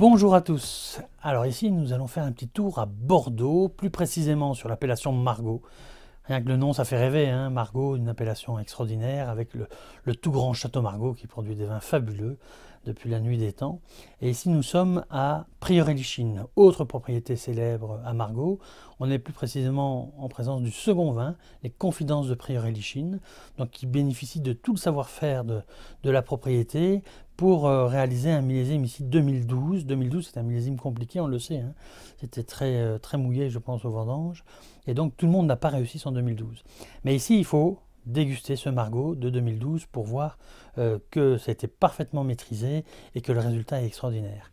Bonjour à tous. Alors ici, nous allons faire un petit tour à Bordeaux, plus précisément sur l'appellation Margaux. Rien que le nom, ça fait rêver, hein. Margaux, une appellation extraordinaire avec le tout grand château Margaux qui produit des vins fabuleux depuis la nuit des temps. Et ici, nous sommes à Prieuré-Lichine, autre propriété célèbre à Margaux. On est plus précisément en présence du second vin, les Confidences de Prieuré-Lichine, donc qui bénéficie de tout le savoir-faire de la propriété pour réaliser un millésime ici 2012. 2012, c'est un millésime compliqué, on le sait, hein. C'était très mouillé, je pense, aux vendanges. Et donc, tout le monde n'a pas réussi son 2012. Mais ici, il faut déguster ce Margaux de 2012 pour voir que ça a été parfaitement maîtrisé et que le résultat est extraordinaire.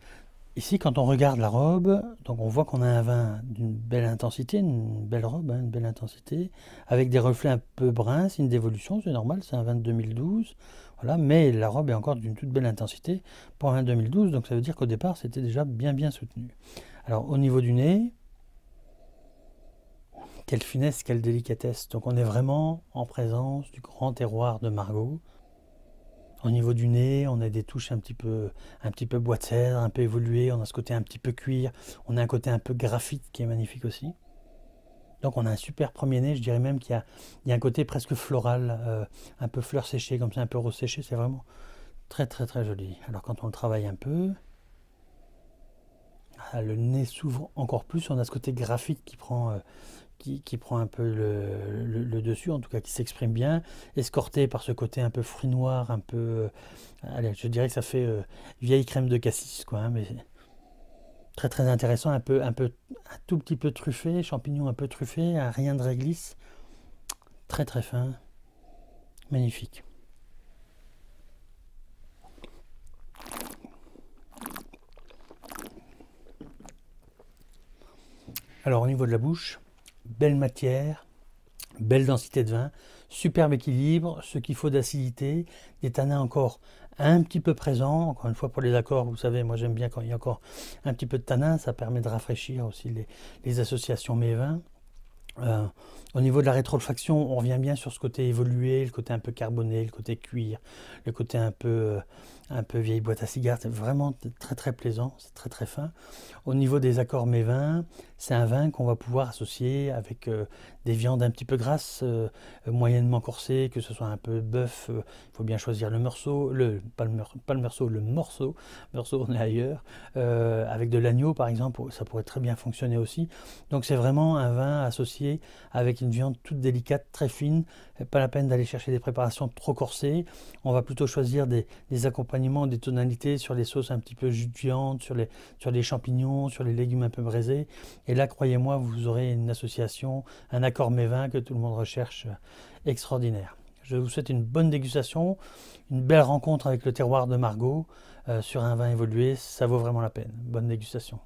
Ici, quand on regarde la robe, donc on voit qu'on a un vin d'une belle intensité, une belle robe, hein, une belle intensité, avec des reflets un peu bruns, signe d'évolution, c'est normal, c'est un vin de 2012, voilà, mais la robe est encore d'une toute belle intensité pour un vin de 2012, donc ça veut dire qu'au départ, c'était déjà bien soutenu. Alors, au niveau du nez, quelle finesse, quelle délicatesse. Donc on est vraiment en présence du grand terroir de Margaux. Au niveau du nez, on a des touches un petit peu bois de cèdre, un peu évolué. On a ce côté un petit peu cuir. On a un côté un peu graphite qui est magnifique aussi. Donc on a un super premier nez. Je dirais même qu'il y a un côté presque floral, un peu fleurs séchées, comme ça, un peu rose séché. C'est vraiment très joli. Alors quand on le travaille un peu, le nez s'ouvre encore plus. On a ce côté graphite qui prend un peu le dessus, en tout cas qui s'exprime bien, escorté par ce côté un peu fruit noir, un peu... allez, je dirais que ça fait vieille crème de cassis, quoi, hein, mais très intéressant, un tout petit peu truffé, champignons un peu truffés, rien de réglisse, très fin, magnifique. Alors au niveau de la bouche, belle matière, belle densité de vin, superbe équilibre, ce qu'il faut d'acidité, des tanins encore un petit peu présents. Encore une fois, pour les accords, vous savez, moi j'aime bien quand il y a encore un petit peu de tanin, ça permet de rafraîchir aussi les associations mets-vins. Au niveau de la rétroolfaction, on revient bien sur ce côté évolué, le côté un peu carboné, le côté cuir, le côté un peu vieille boîte à cigares. C'est vraiment très plaisant, c'est très fin. Au niveau des accords mets-vins, c'est un vin qu'on va pouvoir associer avec des viandes un petit peu grasses, moyennement corsées, que ce soit un peu bœuf. Il faut bien choisir le morceau, pas le morceau, le morceau. Morceau, on est ailleurs. Avec de l'agneau, par exemple, ça pourrait très bien fonctionner aussi. Donc c'est vraiment un vin associé avec une viande toute délicate, très fine. Pas la peine d'aller chercher des préparations trop corsées. On va plutôt choisir des accompagnements, des tonalités sur les sauces un petit peu jus de viande, sur les champignons, sur les légumes un peu braisés. Et là, croyez-moi, vous aurez une association, un accord mets-vins que tout le monde recherche extraordinaire. Je vous souhaite une bonne dégustation, une belle rencontre avec le terroir de Margaux sur un vin évolué. Ça vaut vraiment la peine. Bonne dégustation.